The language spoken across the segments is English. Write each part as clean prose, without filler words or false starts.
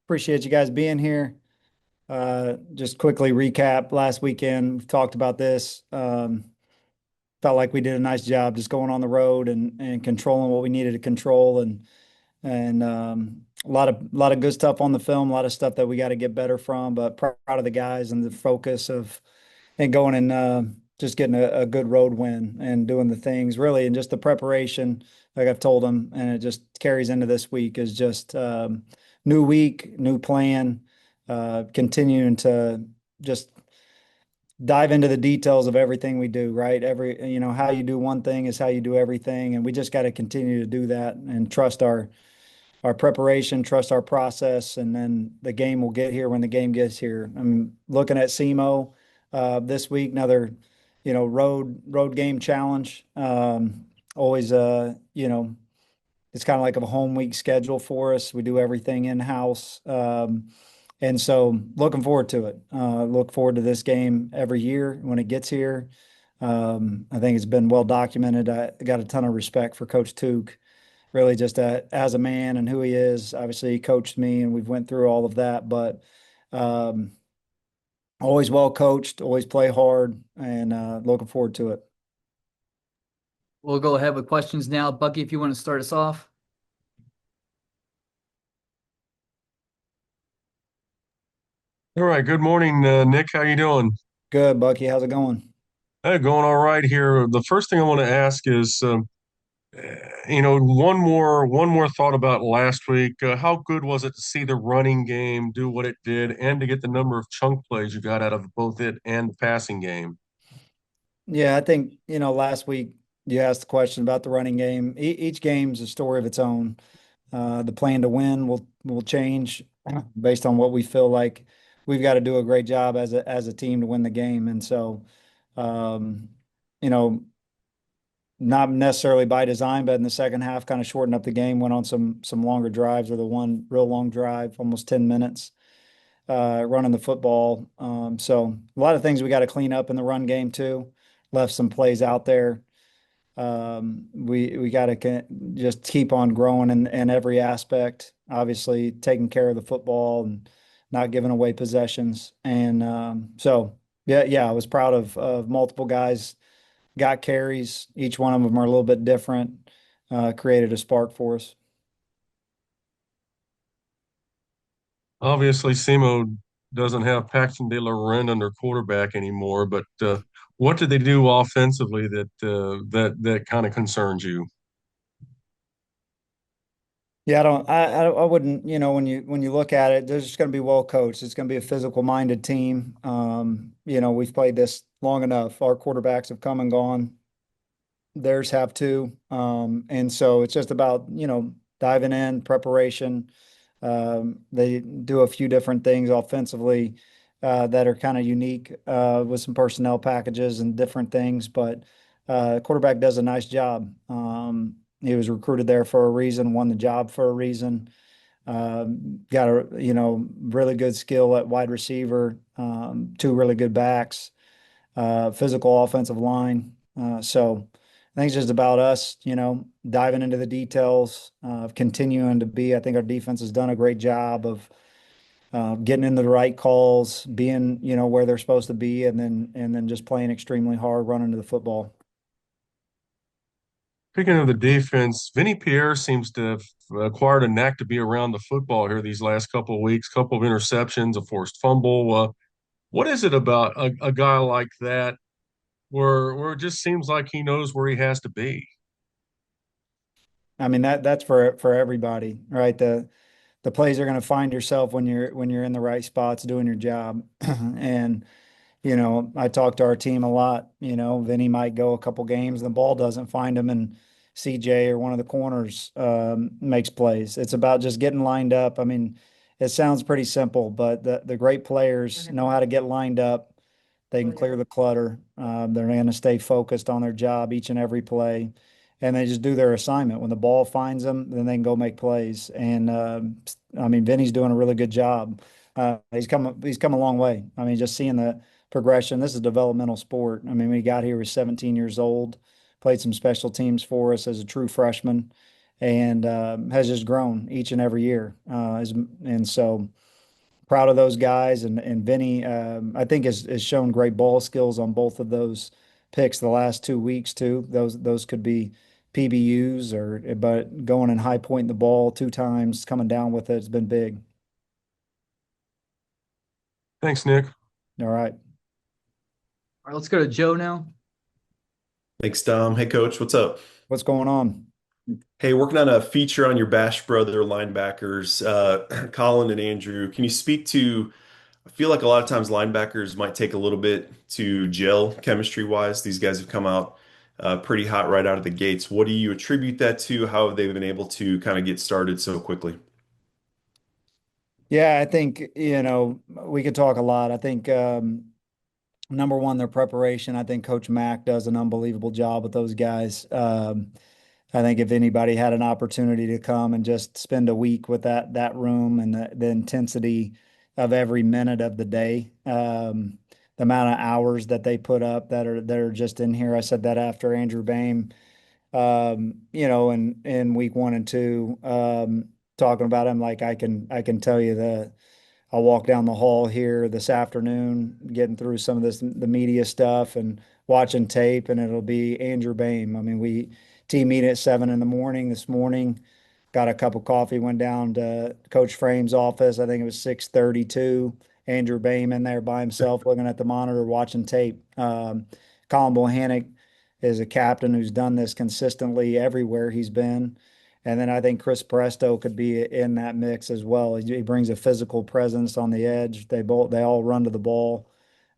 Appreciate you guys being here. Just quickly recap last weekend. We've talked about this. Felt like we did a nice job just going on the road and controlling what we needed to control and a lot of good stuff on the film, a lot of stuff that we got to get better from, but proud of the guys and the focus of and going and just getting a good road win and doing the things really and just the preparation, like I've told them, and it just carries into this week is just new week, new plan, continuing to just dive into the details of everything we do, right? How you do one thing is how you do everything. And we just got to continue to do that and trust our preparation, trust our process, and then the game will get here when the game gets here. I'm looking at SEMO this week, another, road game challenge. Always, it's kind of like a home week schedule for us. We do everything in-house. And so looking forward to it. Look forward to this game every year when it gets here. I think it's been well documented. I got a ton of respect for Coach Took, really just as a man and who he is. Obviously, he coached me and we've went through all of that, but um, always well coached, always play hard, and looking forward to it. We'll go ahead with questions now. Bucky, if you want to start us off. All right. Good morning, Nick. How you doing? Good, Bucky. How's it going? Hey, going all right here. The first thing I want to ask is, one more thought about last week. How good was it to see the running game do what it did, and to get the number of chunk plays you got out of both it and the passing game? Yeah, I think, last week you asked the question about the running game. Each game's a story of its own. The plan to win will change based on what we feel like we've got to do a great job as a team to win the game. And so, um, you know, not necessarily by design, but in the second half, kind of shortened up the game, went on some longer drives or the one real long drive, almost 10 minutes, running the football. So a lot of things we got to clean up in the run game too. Left some plays out there. We got to just keep on growing in every aspect. Obviously, taking care of the football and not giving away possessions. And yeah, I was proud of multiple guys got carries. Each one of them are a little bit different. Created a spark for us. Obviously, SEMO doesn't have Paxton De La Renta under quarterback anymore, but what did they do offensively that kind of concerns you? Yeah, I wouldn't, when you look at it, they're just going to be well coached. It's going to be a physical minded team. We've played this long enough. Our quarterbacks have come and gone. Theirs have too. And so it's just about, diving in, preparation. They do a few different things offensively that are kind of unique with some personnel packages and different things, but quarterback does a nice job. He was recruited there for a reason, won the job for a reason. Got a really good skill at wide receiver, two really good backs, physical offensive line. So I think it's just about us, diving into the details, continuing to be. I think our defense has done a great job of getting into the right calls, being, where they're supposed to be, and then just playing extremely hard, running to the football. Speaking of the defense, Vinny Pierre seems to have acquired a knack to be around the football here these last couple of weeks. Couple of interceptions, a forced fumble. What is it about a guy like that where it just seems like he knows where he has to be? I mean that's for everybody, right? The plays are going to find yourself when you're in the right spots doing your job. And I talk to our team a lot. Vinny might go a couple games, the ball doesn't find him, and CJ or one of the corners makes plays. It's about just getting lined up. I mean, it sounds pretty simple, but the great players know how to get lined up. They can clear the clutter. They're going to stay focused on their job each and every play, and they just do their assignment. When the ball finds them, then they can go make plays. And I mean, Vinny's doing a really good job. He's come a long way. I mean, just seeing the progression. This is a developmental sport. I mean, we got here, he was 17 years old, played some special teams for us as a true freshman, and has just grown each and every year. And so proud of those guys. And Vinny, I think has shown great ball skills on both of those picks the last 2 weeks too. Those could be PBUs but going and high pointing the ball 2 times, coming down with it's been big. Thanks, Nick. All right. All right, let's go to Joe now. Thanks, Dom. Hey, Coach, what's up? What's going on? Hey, working on a feature on your Bash brother linebackers, Colin and Andrew. Can you speak to? I feel like a lot of times linebackers might take a little bit to gel chemistry wise. These guys have come out pretty hot right out of the gates. What do you attribute that to? How have they been able to kind of get started so quickly? Yeah, I think, we could talk a lot. I think number one, their preparation. I think Coach Mack does an unbelievable job with those guys. I think if anybody had an opportunity to come and just spend a week with that room and the intensity of every minute of the day, the amount of hours that they put up that are just in here. I said that after Andrew Bame, in week 1 and 2, talking about him, like I can tell you I'll walk down the hall here this afternoon, getting through some of the media stuff and watching tape, and it'll be Andrew Bame. I mean, we team meeting at 7 in the morning this morning. Got a cup of coffee, went down to Coach Frame's office. I think it was 6:32. Andrew Bame in there by himself, looking at the monitor, watching tape. Colin Bohannick is a captain who's done this consistently everywhere he's been. And then I think Chris Presto could be in that mix as well. He brings a physical presence on the edge. They all run to the ball.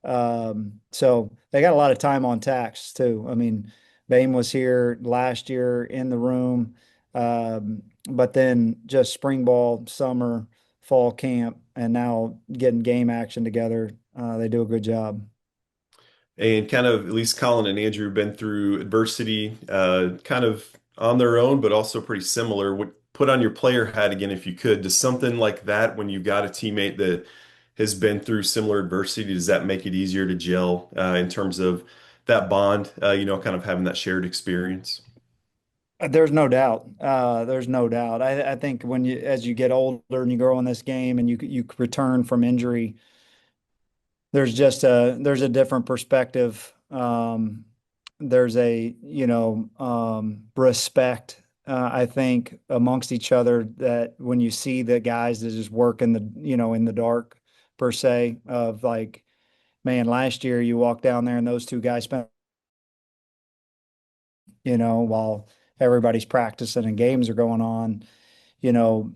So they got a lot of time on tax too. I mean, Bame was here last year in the room, but then just spring ball, summer, fall camp, and now getting game action together. They do a good job. And kind of, at least Colin and Andrew have been through adversity, kind of on their own, but also pretty similar. Would put on your player hat again if you could. Does something like that, when you've got a teammate that has been through similar adversity, does that make it easier to gel in terms of that bond, kind of having that shared experience? There's no doubt. There's no doubt. I think as you get older and you grow in this game and you return from injury, there's a different perspective. There's respect, I think, amongst each other, that when you see the guys that just work in the dark per se, of like, man, last year you walk down there and those two guys spent, while everybody's practicing and games are going on, you know,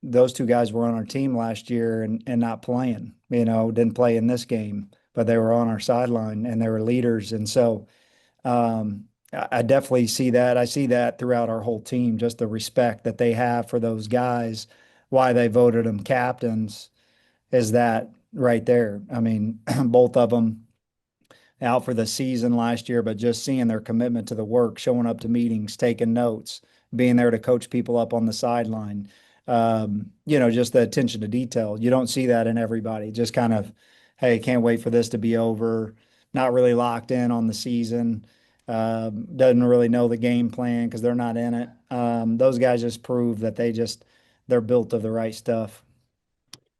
those two guys were on our team last year and not playing, didn't play in this game, but they were on our sideline and they were leaders. And so I definitely see that. I see that throughout our whole team, just the respect that they have for those guys, why they voted them captains is that right there. I mean, both of them out for the season last year, but just seeing their commitment to the work, showing up to meetings, taking notes, being there to coach people up on the sideline. Just the attention to detail. You don't see that in everybody. Just kind of, hey, can't wait for this to be over. Not really locked in on the season. Doesn't really know the game plan because they're not in it. Those guys just prove that they're built of the right stuff.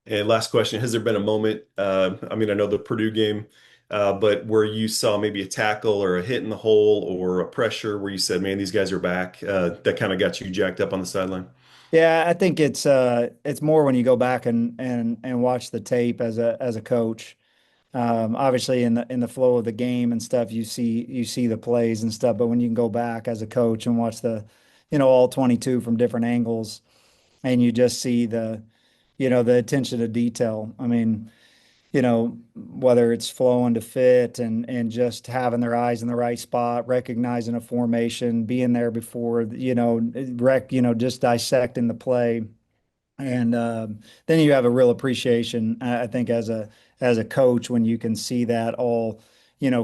And last question, has there been a moment, I mean, I know the Purdue game, but where you saw maybe a tackle or a hit in the hole or a pressure where you said, man, these guys are back, that kind of got you jacked up on the sideline? Yeah, I think it's more when you go back and watch the tape as a coach. Obviously in the flow of the game and stuff, you see the plays and stuff, but when you can go back as a coach and watch all 22 from different angles, and you just see the attention to detail. I mean, whether it's flowing to fit and just having their eyes in the right spot, recognizing a formation, being there before, just dissecting the play. And then you have a real appreciation, I think, as a coach, when you can see that all,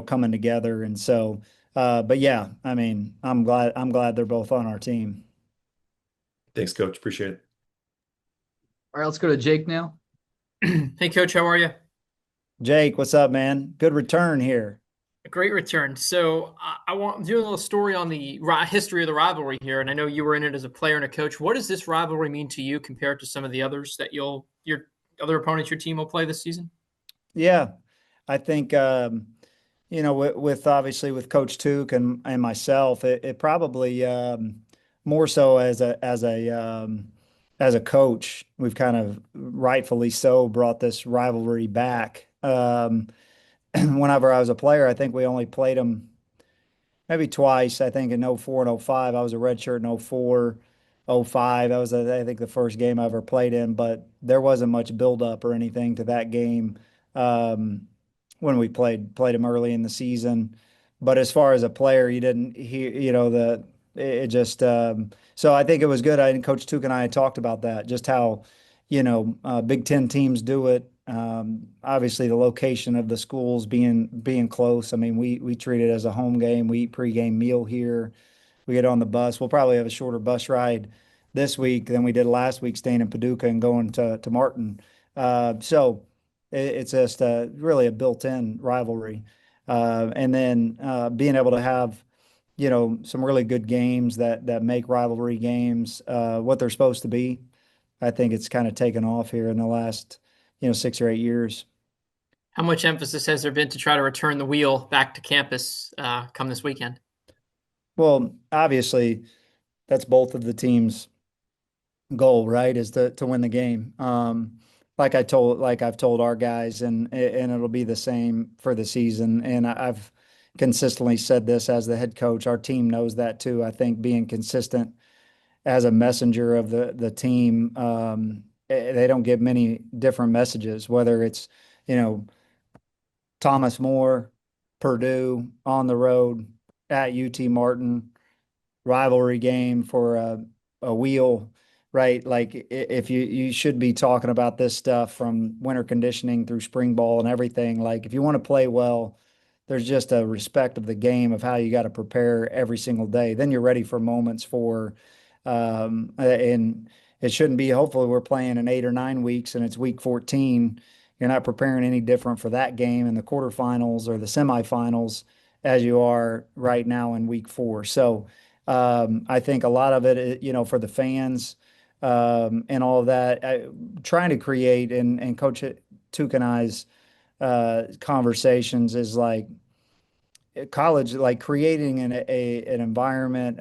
coming together. And so, but yeah, I mean, I'm glad they're both on our team. Thanks, Coach. Appreciate it. All right, let's go to Jake now. Hey, Coach, how are you? Jake, what's up, man? Good return here. A great return. So I want to do a little story on the history of the rivalry here, and I know you were in it as a player and a coach. What does this rivalry mean to you compared to some of the others that your other opponents your team will play this season? Yeah, I think with obviously with Coach Took and myself, it probably more so as a coach, we've kind of rightfully so brought this rivalry back. Whenever I was a player, I think we only played them maybe twice. I think in '04 and '05, I was a redshirt in '04, '05. That was, I think, the first game I ever played in, but there wasn't much buildup or anything to that game um, when we played them early in the season. But as far as a player, you didn't hear, it just, so I think it was good. Coach Tuke and I had talked about that, just how, Big Ten teams do it. Obviously, the location of the schools being close. I mean, we treat it as a home game. We eat pregame meal here. We get on the bus. We'll probably have a shorter bus ride this week than we did last week, staying in Paducah and going to Martin. So it's just really a built-in rivalry. And then being able to have, some really good games that make rivalry games what they're supposed to be. I think it's kind of taken off here in the last, 6 or 8 years. How much emphasis has there been to try to return the wheel back to campus come this weekend? Well, obviously, that's both of the teams' goal, right? Is to win the game. Like I've told our guys, and it'll be the same for the season. And I've consistently said this as the head coach. Our team knows that too. I think being consistent as a messenger of the team, they don't get many different messages, whether it's, you know, Thomas More, Purdue on the road at UT Martin, rivalry game for a wheel, right? Like if you should be talking about this stuff from winter conditioning through spring ball and everything. Like if you want to play well, there's just a respect of the game of how you got to prepare every single day. Then you're ready for moments and it shouldn't be. Hopefully, we're playing in 8 or 9 weeks and it's week 14. You're not preparing any different for that game in the quarterfinals or the semifinals as you are right now in week 4. So I think a lot of it, for the fans and all of that, trying to create and Coach Tuke and I's conversations is like college, like creating an environment,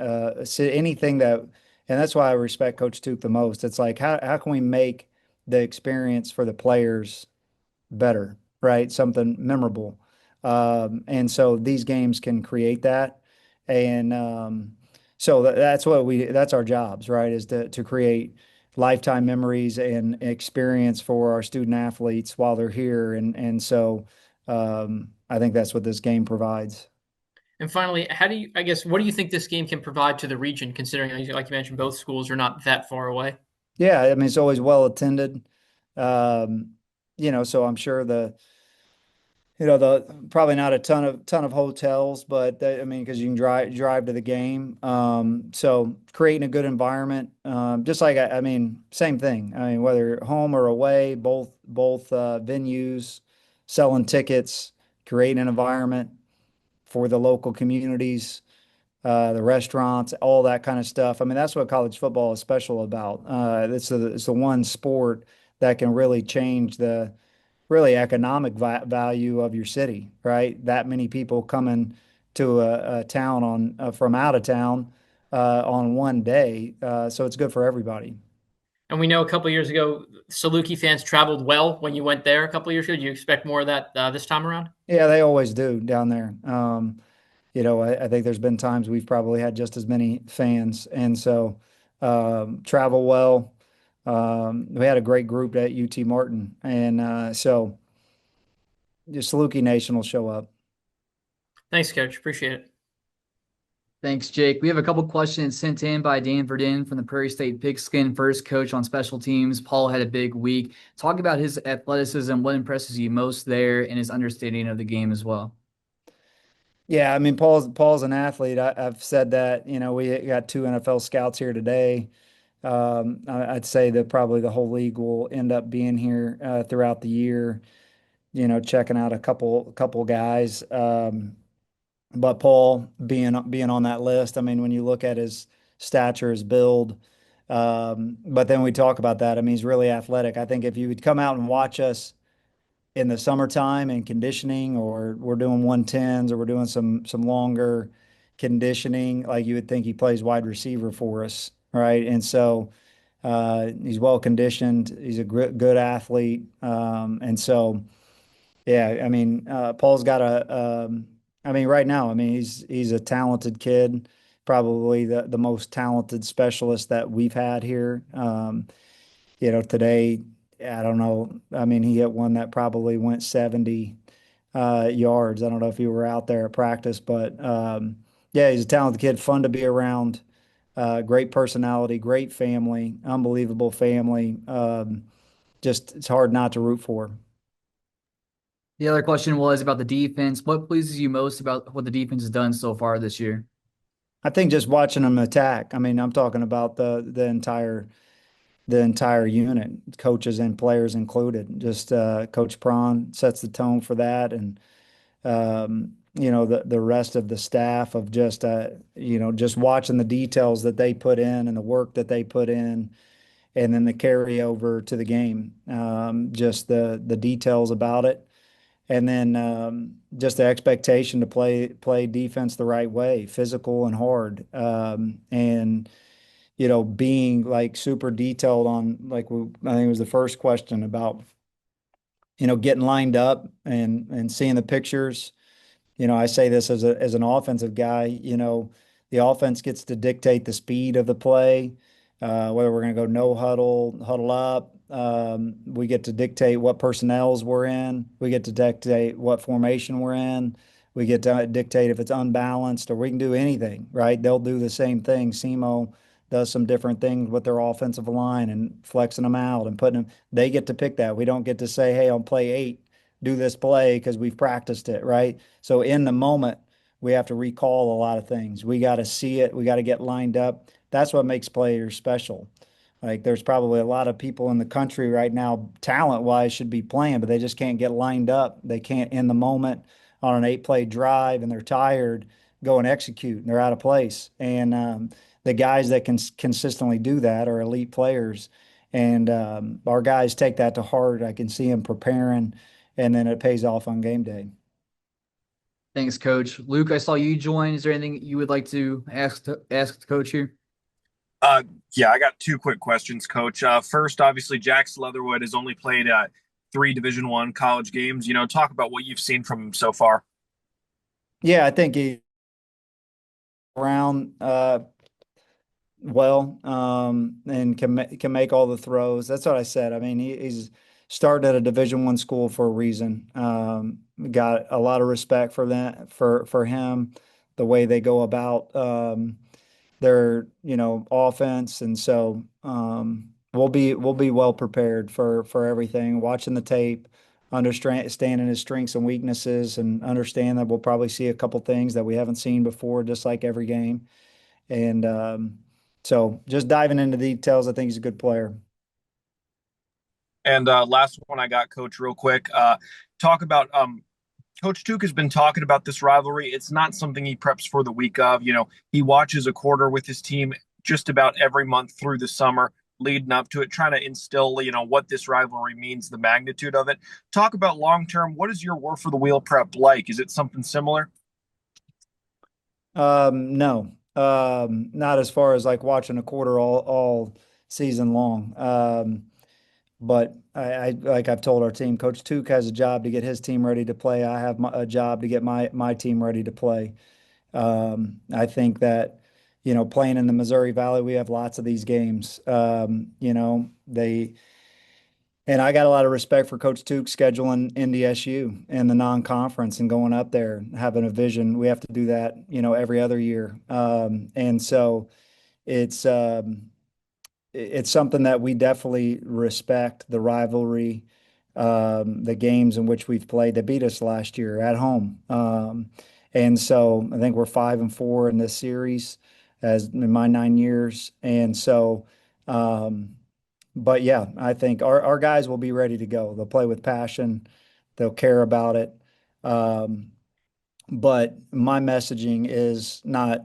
anything that, and that's why I respect Coach Tuke the most. It's like how can we make the experience for the players better, right? Something memorable. And so these games can create that. And so that's our jobs, right? Is to create lifetime memories and experience for our student athletes while they're here. And so I think that's what this game provides. And finally, I guess, what do you think this game can provide to the region, considering, like you mentioned, both schools are not that far away? Yeah, I mean, it's always well attended. Um, so I'm sure the probably not a ton of hotels, but I mean, because you can drive to the game. So creating a good environment, just like I mean, same thing. I mean, whether home or away, both venues, selling tickets, creating an environment for the local communities, the restaurants, all that kind of stuff. I mean, that's what college football is special about. It's the one sport that can really change the really economic value of your city, right? That many people coming to a town from out of town on one day, so it's good for everybody. And we know a couple years ago, Saluki fans traveled well when you went there a couple years ago. Do you expect more of that this time around? Yeah, they always do down there. I think there's been times we've probably had just as many fans, and so travel well. We had a great group at UT Martin, and so the Saluki Nation will show up. Thanks, Coach. Appreciate it. Thanks, Jake. We have a couple questions sent in by Dan Verdin from the Prairie State Pigskin, first coach on special teams. Paul had a big week. Talk about his athleticism, what impresses you most there, and his understanding of the game as well. Yeah, I mean Paul's an athlete. I've said that. We got 2 NFL scouts here today. I'd say that probably the whole league will end up being here throughout the year. Checking out a couple guys. but Paul being on that list, I mean, when you look at his stature, his build, but then we talk about that. I mean, he's really athletic. I think if you would come out and watch us in the summertime in conditioning, or we're doing 110s, or we're doing some longer conditioning, like you would think he plays wide receiver for us, right? And so he's well conditioned. He's a good athlete, and so. Yeah, I mean, Paul's got I mean, right now, I mean, he's a talented kid, probably the most talented specialist that we've had here. Today, I don't know. I mean, he hit one that probably went 70 yards. I don't know if you were out there at practice, but yeah, he's a talented kid, fun to be around. Great personality, great family, unbelievable family. Just it's hard not to root for. The other question was about the defense. What pleases you most about what the defense has done so far this year? I think just watching them attack. I mean, I'm talking about the entire unit, coaches and players included. Just Coach Prawn sets the tone for that, and the rest of the staff of just watching the details that they put in and the work that they put in, and then the carryover to the game. Just the details about it. And then just the expectation to play defense the right way, physical and hard, and being like super detailed on I think it was the first question about getting lined up and seeing the pictures. I say this as an offensive guy. The offense gets to dictate the speed of the play, whether we're going to go no huddle, huddle up. We get to dictate what personnels we're in. We get to dictate what formation we're in. We get to dictate if it's unbalanced, or we can do anything, right? They'll do the same thing. SEMO does some different things with their offensive line and flexing them out and putting them. They get to pick that. We don't get to say, hey, on play 8, do this play because we've practiced it, right? So in the moment, we have to recall a lot of things. We got to see it. We got to get lined up. That's what makes players special. Like there's probably a lot of people in the country right now, talent wise, should be playing, but they just can't get lined up. They can't in the moment on an 8 play drive, and they're tired, go and execute, and they're out of place. And the guys that can consistently do that are elite players. And our guys take that to heart. I can see them preparing, and then it pays off on game day. Thanks, Coach. Luke, I saw you join. Is there anything you would like to ask the coach here? Uh, yeah, I got two quick questions, Coach. First, obviously, Jax Leatherwood has only played 3 Division I college games. Talk about what you've seen from him so far. Yeah, I think he around well, and can make all the throws. That's what I said. I mean, he's started at a Division I school for a reason. Got a lot of respect for that for him, the way they go about their offense, and so we'll be well prepared for everything. Watching the tape, understanding his strengths and weaknesses, and understand that we'll probably see a couple things that we haven't seen before, just like every game. And so just diving into the details, I think he's a good player. And last one I got, Coach, real quick. Talk about Coach Tuke has been talking about this rivalry. It's not something he preps for the week of. He watches a quarter with his team just about every month through the summer, leading up to it, trying to instill, what this rivalry means, the magnitude of it. Talk about long term. What is your War for the Wheel prep like? Is it something similar? No, not as far as like watching a quarter all season long. But I like I've told our team, Coach Tuke has a job to get his team ready to play. I have a job to get my team ready to play. I think that, playing in the Missouri Valley, we have lots of these games. And I got a lot of respect for Coach Tuke scheduling NDSU and the non-conference and going up there, having a vision. We have to do that, every other year. And so it's it's something that we definitely respect, the rivalry, the games in which we've played. They beat us last year at home. And so I think we're 5-4 in this series as in my 9 years. And so, but yeah, I think our guys will be ready to go. They'll play with passion. They'll care about it. Um, But my messaging is not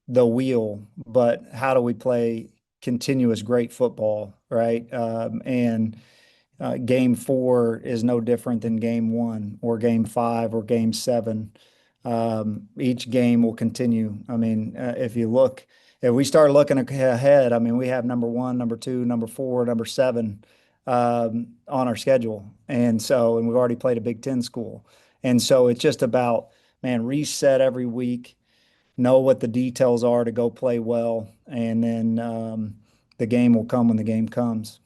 the wheel, but how do we play continuous great football, right? And game four is no different than game one or game five or game seven. Each game will continue. I mean, if we start looking ahead, I mean, we have number one, number two, number four, number seven on our schedule. And we've already played a Big Ten school. And so it's just about, man, reset every week, know what the details are to go play well, and then the game will come when the game comes.